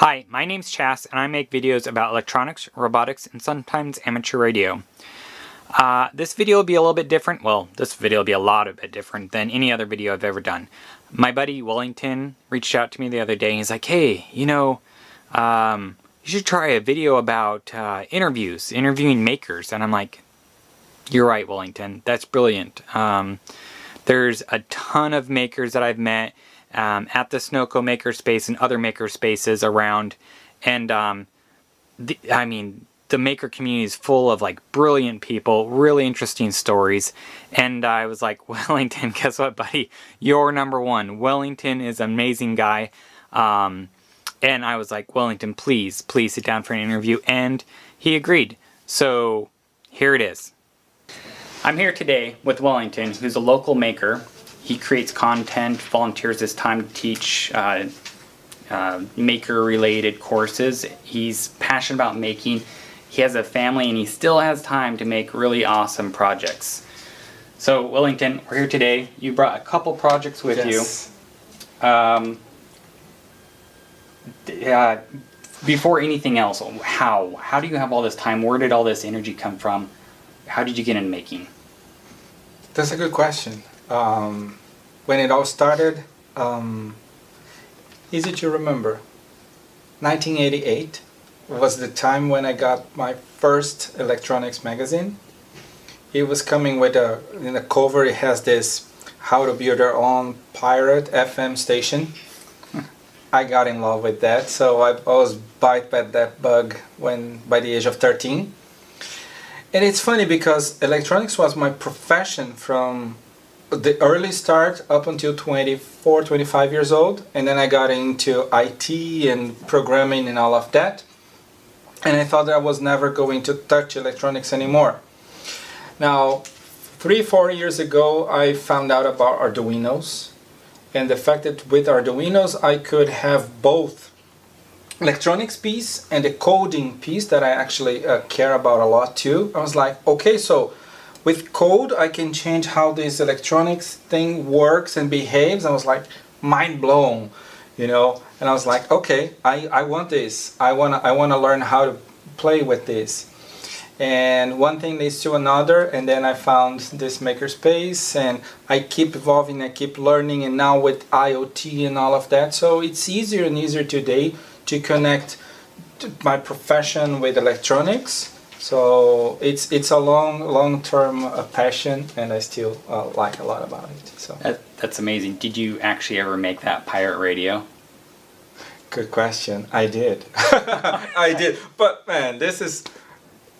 Hi, my name's Chas, and I make videos about electronics, robotics, and sometimes amateur radio. This video will be a little bit different. Well, this video will be a lot of bit different than any other video I've ever done. My buddy Wellington reached out to me the other day, and he's like, hey, you should try a video about interviewing makers. And I'm like, you're right, Wellington, that's brilliant. There's a ton of makers that I've met at the SnoCo Makerspace and other makerspaces around, and the maker community is full of like brilliant people, really interesting stories. And I was like, Wellington, guess what, buddy? You're number one. Wellington is an amazing guy. And I was like, Wellington, please sit down for an interview. And he agreed. So here it is. I'm here today with Wellington, who's a local maker. He creates content, volunteers his time to teach maker-related courses. He's passionate about making. He has a family, and he still has time to make really awesome projects. So, Wellington, we're here today. You brought a couple projects with you. Before anything else, how do you have all this time? Where did all this energy come from? How did you get into making? That's a good question. When it all started, easy to remember. 1988 was the time when I got my first electronics magazine. It was coming with in the cover it has this how to build your own pirate FM station. I got in love with that, so I was bit by that bug by the age of 13. And it's funny because electronics was my profession from the early start up until 24, 25 years old, and then I got into IT and programming and all of that, and I thought that I was never going to touch electronics anymore. Now, 3-4 years ago I found out about Arduinos, and the fact that with Arduinos I could have both electronics piece and the coding piece that I actually care about a lot too. I was like, okay, so with code I can change how this electronics thing works and behaves. I was like mind blown, and I was like, okay, I want this. I wanna learn how to play with this. And one thing leads to another, and then I found this makerspace, and I keep evolving, I keep learning, and now with IoT and all of that, so it's easier and easier today to connect my profession with electronics. So it's a long-term passion, and I still like a lot about it. So that's amazing. Did you actually ever make that pirate radio? Good question. I did. I did. But man, this is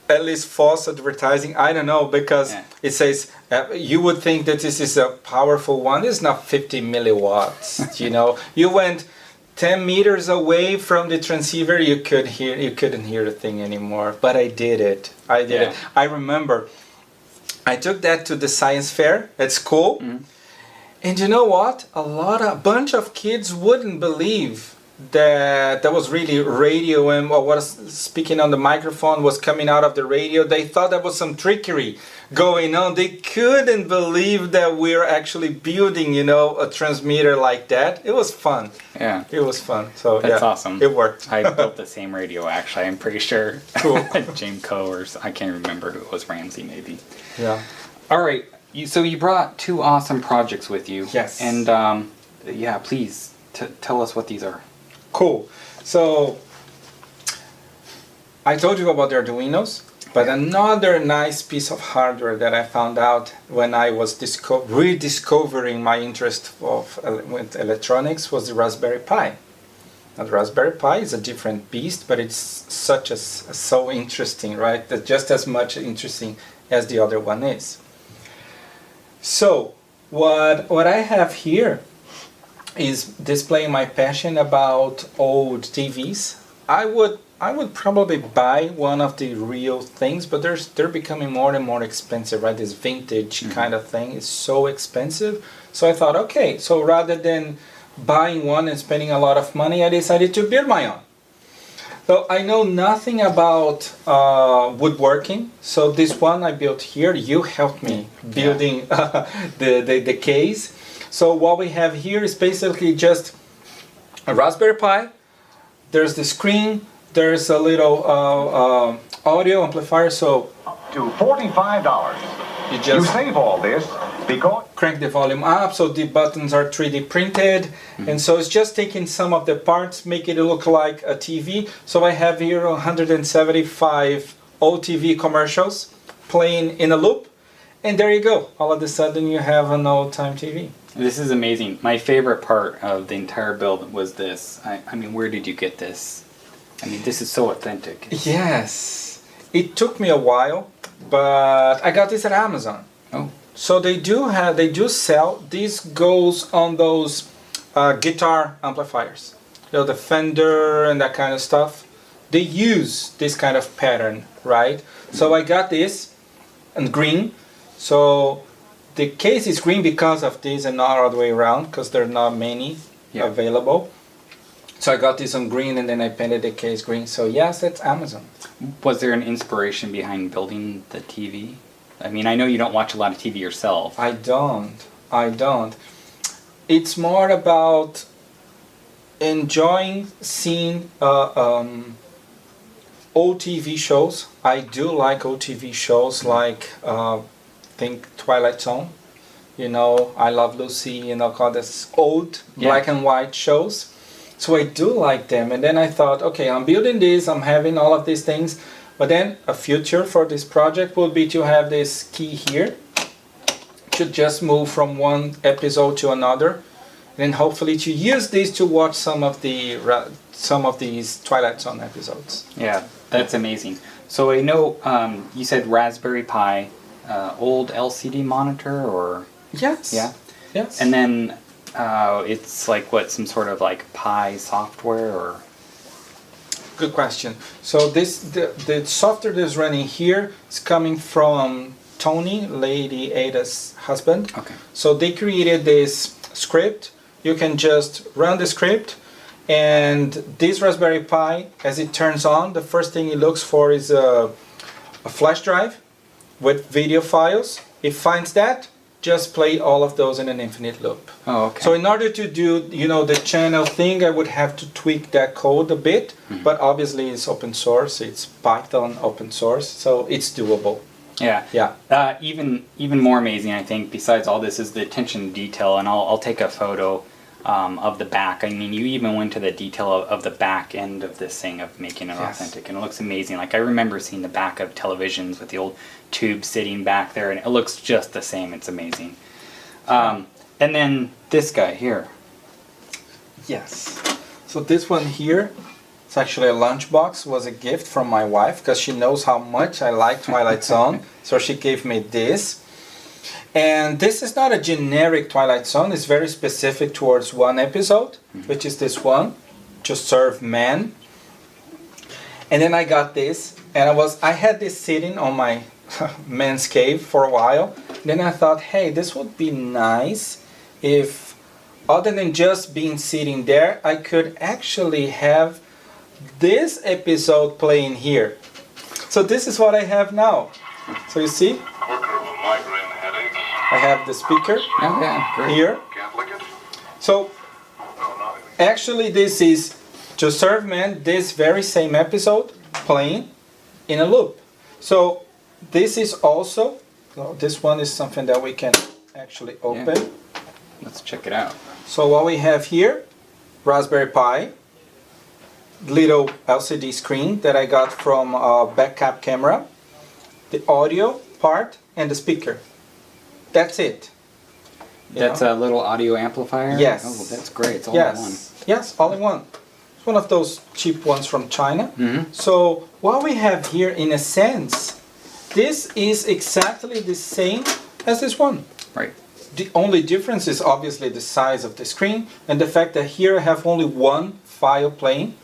at least false advertising. I don't know, because it says you would think that this is a powerful one. It's not 50 milliwatts. You went 10 meters away from the transceiver, you couldn't hear the thing anymore. But I did it. I remember I took that to the science fair at school, and you know what? A bunch of kids wouldn't believe that was really radio, and what was speaking on the microphone was coming out of the radio. They thought that was some trickery going on. They couldn't believe that we're actually building, a transmitter like that. It was fun. Yeah. It was fun. So that's awesome. It worked. I built the same radio, actually. I'm pretty sure. Cool. James Coe, or I can't remember who it was, Ramsey maybe. Yeah. All right. So you brought two awesome projects with you. Yes. And please tell us what these are. Cool. So I told you about the Arduinos, but another nice piece of hardware that I found out when I was rediscovering my interest with electronics was the Raspberry Pi. Now, the Raspberry Pi is a different beast, but it's so interesting, right? That's just as much interesting as the other one is. So what I have here is displaying my passion about old TVs. I would probably buy one of the real things, but they're becoming more and more expensive, right? This vintage kind of thing is so expensive. So I thought, okay, so rather than buying one and spending a lot of money, I decided to build my own. So I know nothing about woodworking, so this one I built here. You helped me building the case. So what we have here is basically just a Raspberry Pi, there's the screen, there's a little audio amplifier, so to $45. you You just save all this because crank the volume up, so the buttons are 3D printed, and so it's just taking some of the parts, make it look like a TV. So I have here 175 old TV commercials playing in a loop, and there you go. All of a sudden you have an old-time TV. This is amazing. My favorite part of the entire build was this. I mean, where did you get this? I mean, this is so authentic. Yes, it took me a while, but I got this at Amazon. Oh. So they do sell. This goes on those guitar amplifiers, you know, the Fender and that kind of stuff. They use this kind of pattern, right? So I got this in green. So the case is green because of this and not all the way around, because there are not many available. So I got this on green and then I painted the case green. So yes, that's Amazon. Was there an inspiration behind building the TV? I mean, I know you don't watch a lot of TV yourself. I don't. It's more about enjoying seeing old TV shows. I do like old TV shows, like think Twilight Zone. You know, I Love Lucy, you know, called this old black and white shows. So I do like them. And then I thought, okay, I'm building this, I'm having all of these things. But then a future for this project would be to have this key here, to just move from one episode to another, and then hopefully to use this to watch some of these Twilight Zone episodes. Yeah, that's amazing. So I know you said Raspberry Pi, old LCD monitor, or Yes. yeah, Yes. and then it's like what, some sort of like Pi software, or Good question. So the software that's running here is coming from Tony, Lady Ada's husband. okay. So they created this script. You can just run the script, and this Raspberry Pi, as it turns on, the first thing it looks for is a flash drive with video files. It finds that, just play all of those in an infinite loop. Oh, okay. So in order to do, you know, the channel thing, I would have to tweak that code a bit, but obviously it's open source, it's Python open source, so it's doable. Yeah. Yeah. Even more amazing, I think, besides all this, is the attention to detail. And I'll take a photo of the back. I mean, you even went to the detail of the back end of this thing, of making it authentic, and it looks amazing. Like, I remember seeing the back of televisions with the old tube sitting back there, and it looks just the same. It's amazing. And then this guy here. Yes. So this one here, it's actually a lunchbox, was a gift from my wife, because she knows how much I like Twilight Zone. So she gave me this. And this is not a generic Twilight Zone, it's very specific towards one episode, which is this one, To Serve Men. And then I got this, and I had this sitting on my man's cave for a while. Then I thought, hey, this would be nice if, other than just being sitting there, I could actually have this episode playing here. So this is what I have now. So you see, I have the speaker here. So actually this is To Serve Men, this very same episode playing in a loop. So this is also, this one is something that we can actually open. Yeah. Let's check it out. So what we have here, Raspberry Pi, little LCD screen that I got from a backup camera, the audio part, and the speaker. That's it. That's a little audio amplifier? Yes. Oh, that's great. It's all in one. Yes, all in one. It's one of those cheap ones from China. Mm-hmm. So what we have here, in a sense, this is exactly the same as this one. Right. The only difference is obviously the size of the screen and the fact that here I have only one file playing,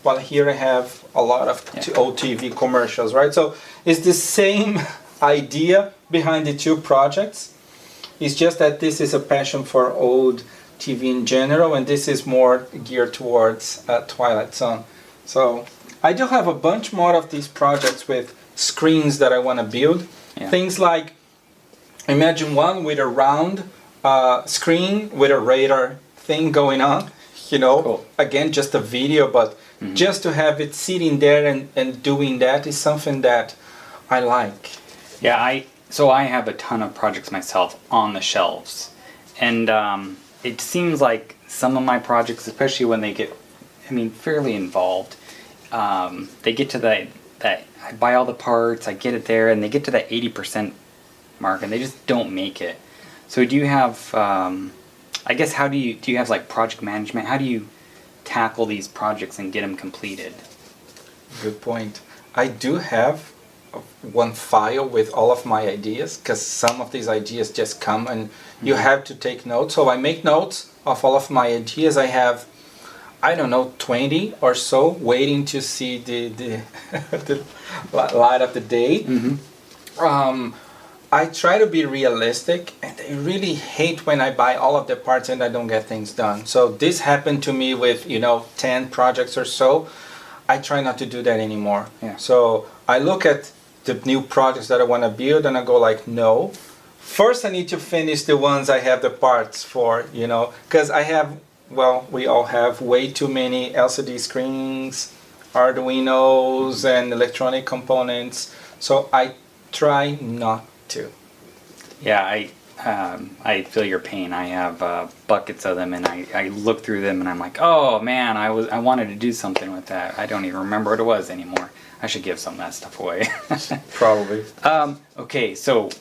while here I have a lot of old TV commercials, right? So it's the same idea behind the two projects. It's just that this is a passion for old TV in general, and this is more geared towards Twilight Zone. So I do have a bunch more of these projects with screens that I want to build. Yeah. Things like, imagine one with a round screen with a radar thing going on. Cool. again, just a video, but just to have it sitting there and doing that is something that I like. Yeah, so I have a ton of projects myself on the shelves, and it seems like some of my projects, especially when they get, fairly involved, they get to that I buy all the parts, I get it there, and they get to that 80% mark, and they just don't make it. So do you have, I guess, do you have like project management? How do you tackle these projects and get them completed? Good point. I do have one file with all of my ideas, because some of these ideas just come and you have to take notes. So I make notes of all of my ideas. I have, I don't know, 20 or so waiting to see the light of the day. I try to be realistic, and I really hate when I buy all of the parts and I don't get things done. So this happened to me with 10 projects or so. I try not to do that anymore. Yeah. So I look at the new projects that I want to build and I go like, no, first I need to finish the ones I have the parts for, because I have, well, we all have way too many LCD screens, Arduinos, and electronic components. So I try not to. Yeah, I feel your pain. I have buckets of them, and I look through them, and I'm like, oh man, I wanted to do something with that. I don't even remember what it was anymore. I should give some of that stuff away. Probably. Okay, so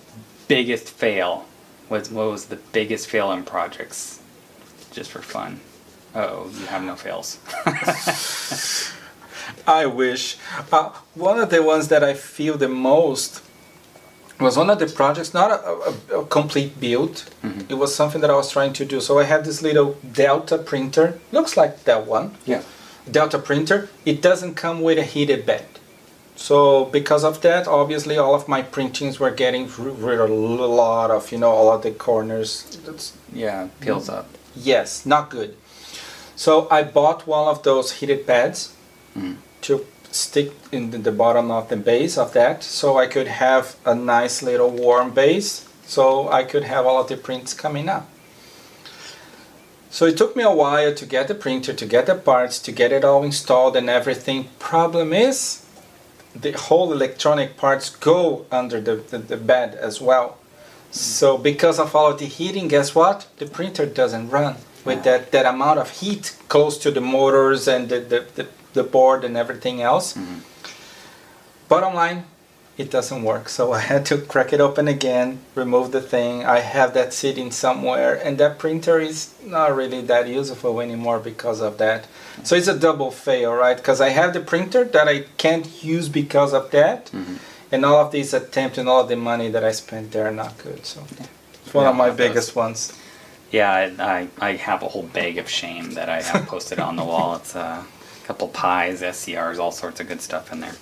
biggest fail. What was the biggest fail in projects? Just for fun. Uh-oh, you have no fails. I wish. One of the ones that I feel the most was one of the projects, not a complete build. It was something that I was trying to do. So I had this little Delta printer. Looks like that one. Yeah. Delta printer. It doesn't come with a heated bed. So because of that, obviously all of my printings were getting rid of a lot of, all of the corners. Yeah, peels up. Yes, not good. So I bought one of those heated pads to stick in the bottom of the base of that, so I could have a nice little warm base, so I could have all of the prints coming up. So it took me a while to get the printer, to get the parts, to get it all installed and everything. Problem is, the whole electronic parts go under the bed as well. So because of all of the heating, guess what? The printer doesn't run with that amount of heat close to the motors and the board and everything else. Bottom line, it doesn't work. So I had to crack it open again, remove the thing. I have that sitting somewhere, and that printer is not really that useful anymore because of that. So it's a double fail, right? Because I have the printer that I can't use because of that, and all of these attempts and all of the money that I spent there are not good. So it's one of my biggest ones. Yeah, I have a whole bag of shame that I have posted on the wall. It's a couple pies, SCRs, all sorts of good stuff in there.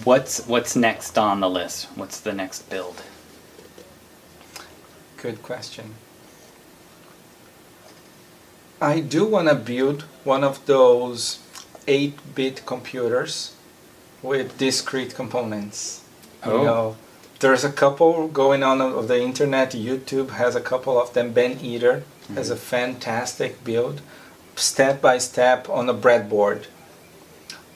What's next on the list? What's the next build? Good question. I do want to build one of those 8-bit computers with discrete components. Oh. There's a couple going on of the internet. YouTube has a couple of them. Ben Eater has a fantastic build, step by step on a breadboard.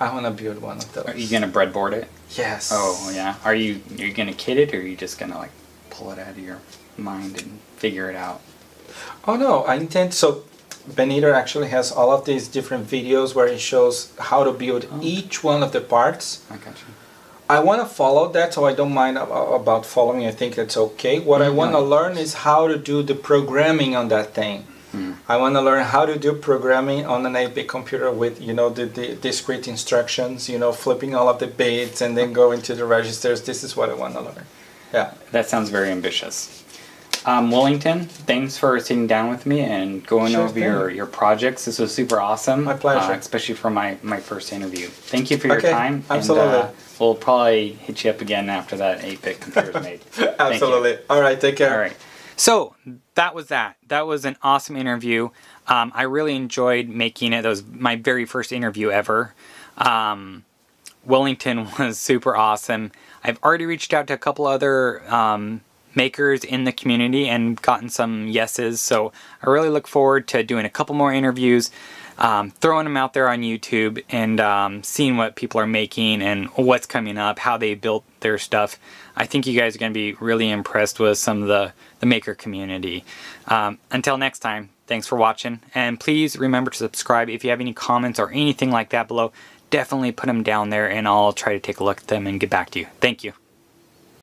I want to build one of those. Are you gonna breadboard it? Yes. Oh yeah. Are you gonna kit it, or are you just gonna like pull it out of your mind and figure it out? Oh no, I intend. So Ben Eater actually has all of these different videos where he shows how to build each one of the parts. I got you. I want to follow that, so I don't mind about following. I think that's okay. What I want to learn is how to do the programming on that thing. I want to learn how to do programming on an 8-bit computer with, the discrete instructions, flipping all of the bits and then going to the registers. This is what I want to learn. Yeah. That sounds very ambitious. Wellington, thanks for sitting down with me and going over your projects. This was super awesome. My pleasure. Especially for my first interview. Thank you for your time. Absolutely. And, we'll probably hit you up again after that 8-bit computer is made. Absolutely. All right, take care. All right. So that was that. That was an awesome interview. I really enjoyed making it. That was my very first interview ever. Wellington was super awesome. I've already reached out to a couple other makers in the community and gotten some yeses. So I really look forward to doing a couple more interviews, throwing them out there on YouTube, and seeing what people are making and what's coming up, how they built their stuff. I think you guys are going to be really impressed with some of the maker community. Until next time, thanks for watching, and please remember to subscribe. If you have any comments or anything like that below, definitely put them down there and I'll try to take a look at them and get back to you. Thank you.